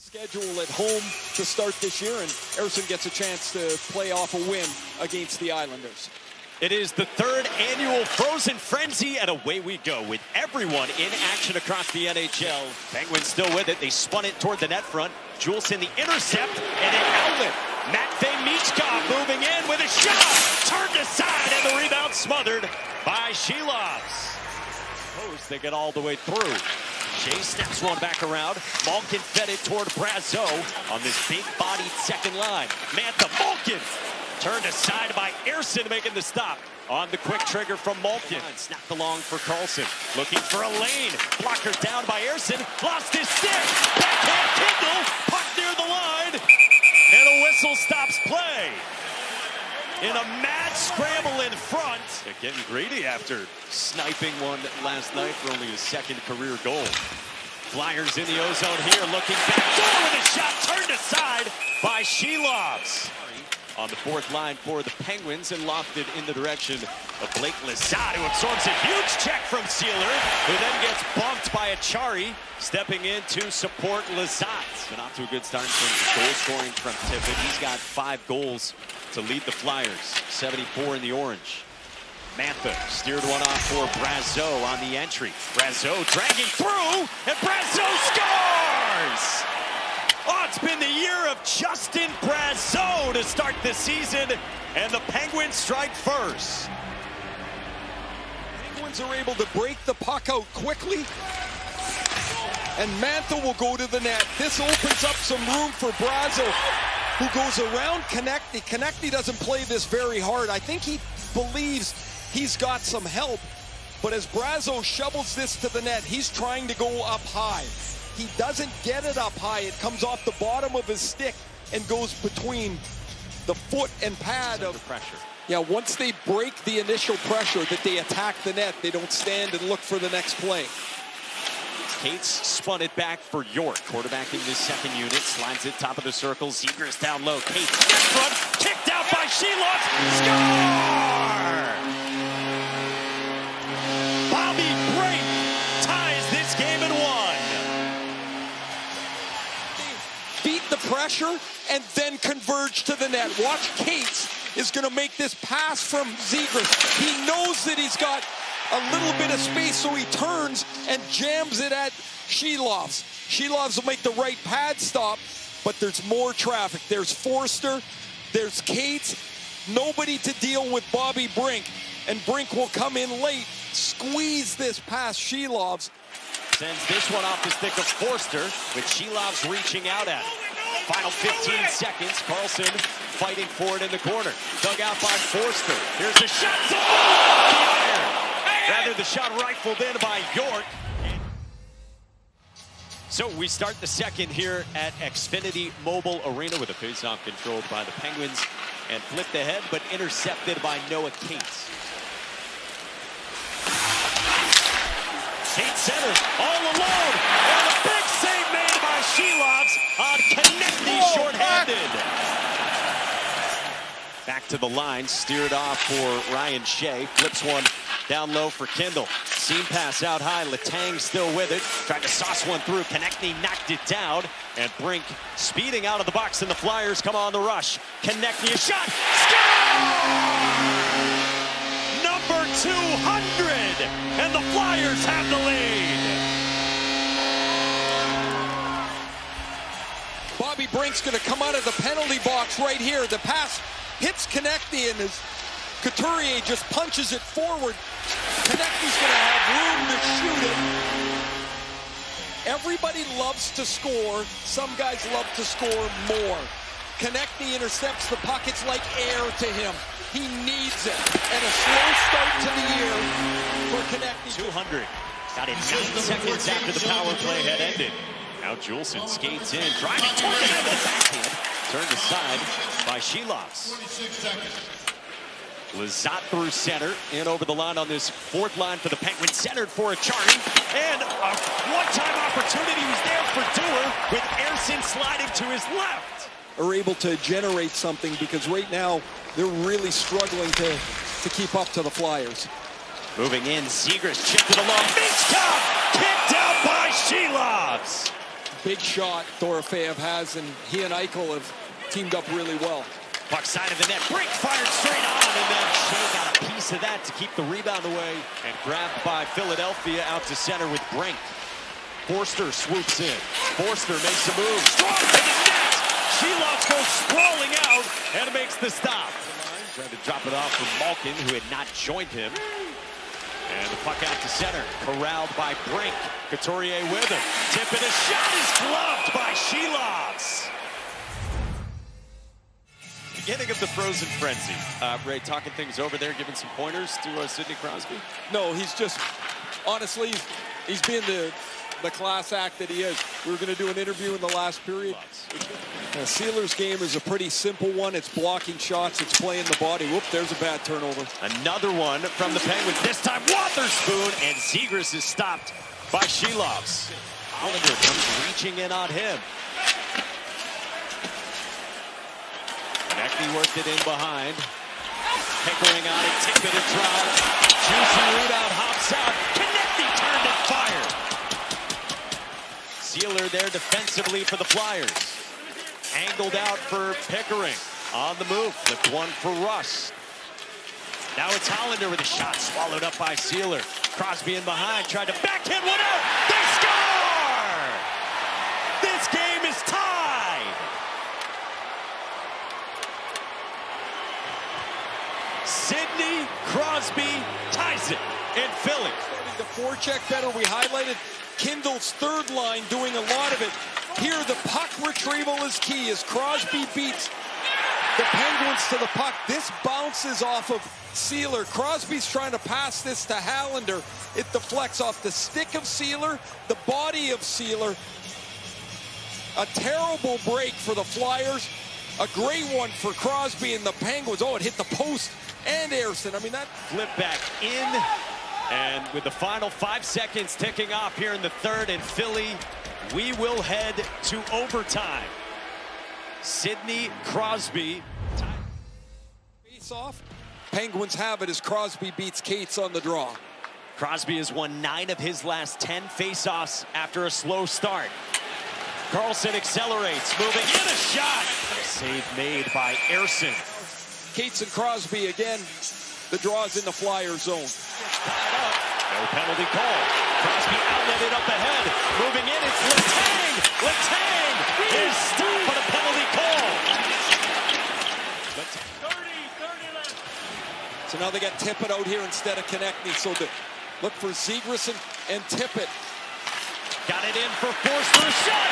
Schedule at home to start this year, and Ersson gets a chance to play off a win against the Islanders. It is the third annual Frozen Frenzy, and away we go with everyone in action across the NHL. Penguins still with it. They spun it toward the net front. Juleson the intercept and an outlet. Matvei Michkov moving in with a shot. Turned aside and the rebound smothered by Shilovs. They get all the way through. Shea snaps one back around. Malkin fed it toward Brazeau on this big-bodied second line. Mantha Malkin turned aside by Ersson, making the stop on the quick trigger from Malkin. Snapped along for Karlsson. Looking for a lane. Blocker down by Ersson. Lost his stick. Backhand Kindle. Puck near the line. And a whistle stops play. In a mad scramble in front. They're getting greedy after sniping one last night for only his second career goal. Flyers in the ozone here, looking back door with a shot turned aside by Shilovs. On the fourth line for the Penguins and lofted in the direction of Blake Lizotte, who absorbs a huge check from Sealer, who then gets bumped by Achari, stepping in to support Lizotte. Been off to a good start in terms of goal scoring from Tippett. He's got 5 goals to lead the Flyers, 74 in the orange. Mantha steered one off for Brazeau on the entry. Brazeau dragging through, and Brazeau scores! Oh, it's been the year of Justin Brazeau to start the season, and the Penguins strike first. Penguins are able to break the puck out quickly, and Mantha will go to the net. This opens up some room for Brazeau, who goes around Konecny. Konecny doesn't play this very hard. I think he believes he's got some help, but as Brazeau shovels this to the net, he's trying to go up high. He doesn't get it up high. It comes off the bottom of his stick and goes between the foot and pad of pressure. Yeah, once they break the initial pressure that they attack the net, they don't stand and look for the next play. Cates spun it back for York. Quarterbacking this second unit. Slides it top of the circle. Zegras down low. Cates in front. Kicked out by Shilovs. Score! Bobby Brink ties this game at 1. Beat the pressure and then converge to the net. Watch, Cates is going to make this pass from Zegras. He knows that he's got a little bit of space, so he turns and jams it at Shilovs. Shilovs will make the right pad stop, but there's more traffic. There's Forster, there's Cates, nobody to deal with Bobby Brink, and Brink will come in late, squeeze this past Shilovs. Sends this one off the stick of Forster, with Shilovs reaching out at it. Final 15 seconds, Karlsson fighting for it in the corner. Dug out by Forster. Here's the shot. Rather, the shot rifled in by York. So we start the second here at Xfinity Mobile Arena with a faceoff controlled by the Penguins and flipped ahead, but intercepted by Noah Cates. Cates centers all alone, and a big save made by Shilovs on Konecny shorthanded. Back to the line, steered off for Ryan Shea, flips one down low for Kindle. Seam pass out high. Letang still with it. Tried to sauce one through. Konecny knocked it down. And Brink speeding out of the box, and the Flyers come on the rush. Konecny, a shot. Score! Number 200. And the Flyers have the lead. Bobby Brink's going to come out of the penalty box right here. The pass hits Konecny, and his Couturier just punches it forward. Konecny's going to have room to shoot it. Everybody loves to score. Some guys love to score more. Konecny intercepts the puck. It's like air to him. He needs it. And a slow start to the year for Konecny. 200. Got it 9 seconds after the power play had ended. Now Juleson skates in, driving toward it, and the backhand turned aside by Shilovs. 46 seconds. Lizotte through center, in over the line on this fourth line for the Penguins, centered for Achari, and a one-time opportunity was there for Dewar, with Ersson sliding to his left. Are able to generate something, because right now they're really struggling to keep up to the Flyers. Moving in, Zegras chipped it along. Michkov kicked out by Shilovs. big shot Dorofeyev has, and he and Eichel have teamed up really well. Puck side of the net, Brink fired straight on, and then Shea got a piece of that to keep the rebound away, and grabbed by Philadelphia out to center with Brink. Forster swoops in. Forster makes a move, strong to the net. Sheloff goes sprawling out and makes the stop. Trying to drop it off from Malkin, who had not joined him. And the puck out to center, corralled by Brink. Couturier with him. Tip and a shot is gloved by Sheloff. Beginning of the frozen frenzy. Ray, talking things over there, giving some pointers to Sidney Crosby? No, he's just, honestly, he's being the class act that he is. We were going to do an interview in the last period. Sealer's game is a pretty simple one. It's blocking shots. It's playing the body. Whoop, there's a bad turnover. Another one from the Penguins. This time, Wotherspoon, and Zegras is stopped by Sheloff. Hollander comes reaching in on him. Konechny worked it in behind. Pickering on it, Tippett a drop. Juicy rebound, hops out. Konechny turned and fired. Sealer there defensively for the Flyers. Angled out for Pickering. On the move, flipped one for Russ. Now it's Hollander with a shot swallowed up by Sealer. Crosby in behind, tried to backhand one out. They score! This game is tied. Sidney Crosby ties it in Philly. The forecheck better. We highlighted Kindle's third line doing a lot of it. Here, the puck retrieval is key as Crosby beats the Penguins to the puck. This bounces off of Sealer. Crosby's trying to pass this to Hollander. It deflects off the stick of Sealer, the body of Sealer. A terrible break for the Flyers. A great one for Crosby and the Penguins. Oh, it hit the post and Ersson. I mean, that flip back in. And with the final 5 seconds ticking off here in the third in Philly, we will head to overtime. Sidney Crosby. Face off. Penguins have it as Crosby beats Cates on the draw. Crosby has won 9 of his last 10 face-offs after a slow start. Carlson accelerates, moving in a shot. A save made by Ersson. Cates and Crosby again. The draw's in the Flyer zone. No penalty call. Crosby outletted up ahead. Moving in, it's Letang. Letang is stopped on a penalty call. 30 left. So now they got Tippett out here instead of Konechny. So look for Zegras and Tippett. Got it in for Forster. Shot!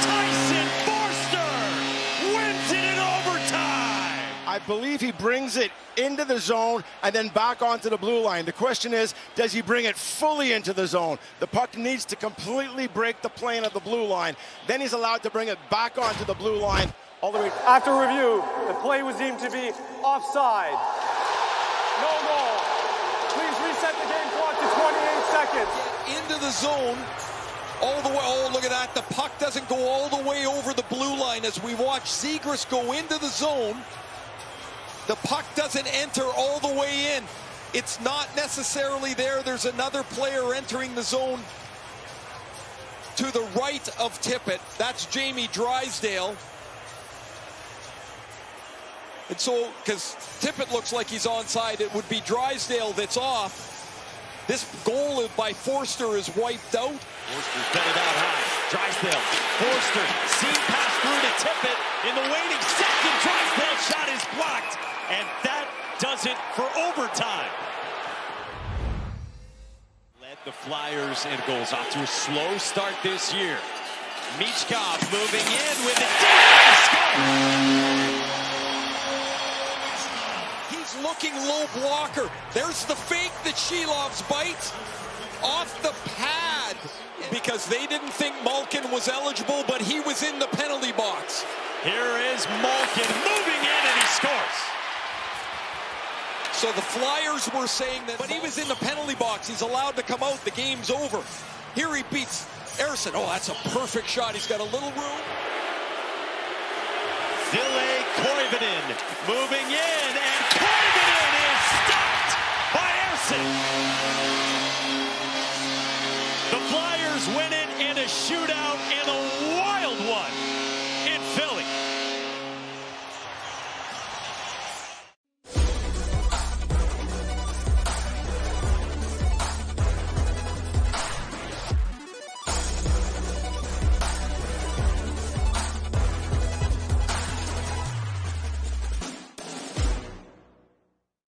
Tyson Forster wins it in overtime. I believe he brings it into the zone and then back onto the blue line. The question is, does he bring it fully into the zone? The puck needs to completely break the plane of the blue line. Then he's allowed to bring it back onto the blue line all the way. After review, the play was deemed to be offside. No goal. Please reset the game clock to 28 seconds. Into the zone all the way. Oh, look at that. The puck doesn't go all the way over the blue line as we watch Zegras go into the zone. The puck doesn't enter all the way in. It's not necessarily there. There's another player entering the zone to the right of Tippett. That's Jamie Drysdale. And so, because Tippett looks like he's onside, it would be Drysdale that's off. This goal by Forster is wiped out. Forster's got it out high. Drysdale, Forster, seam pass through to Tippett in the waiting second. Drysdale shot is blocked, and that does it for overtime. Led the Flyers in goals off to a slow start this year. Michkov moving in with a deep score. Looking low blocker. There's the fake that Sheloff's bites off the pad because they didn't think Malkin was eligible, but he was in the penalty box. Here is Malkin moving in, and he scores. So the Flyers were saying that, but he was in the penalty box. He's allowed to come out. The game's over. Here he beats Ersson. Oh, that's a perfect shot. He's got a little room. Ville Koivunen moving in, and Koivunen is stopped by Ersson. Penguins win it in a shootout, and a wild one.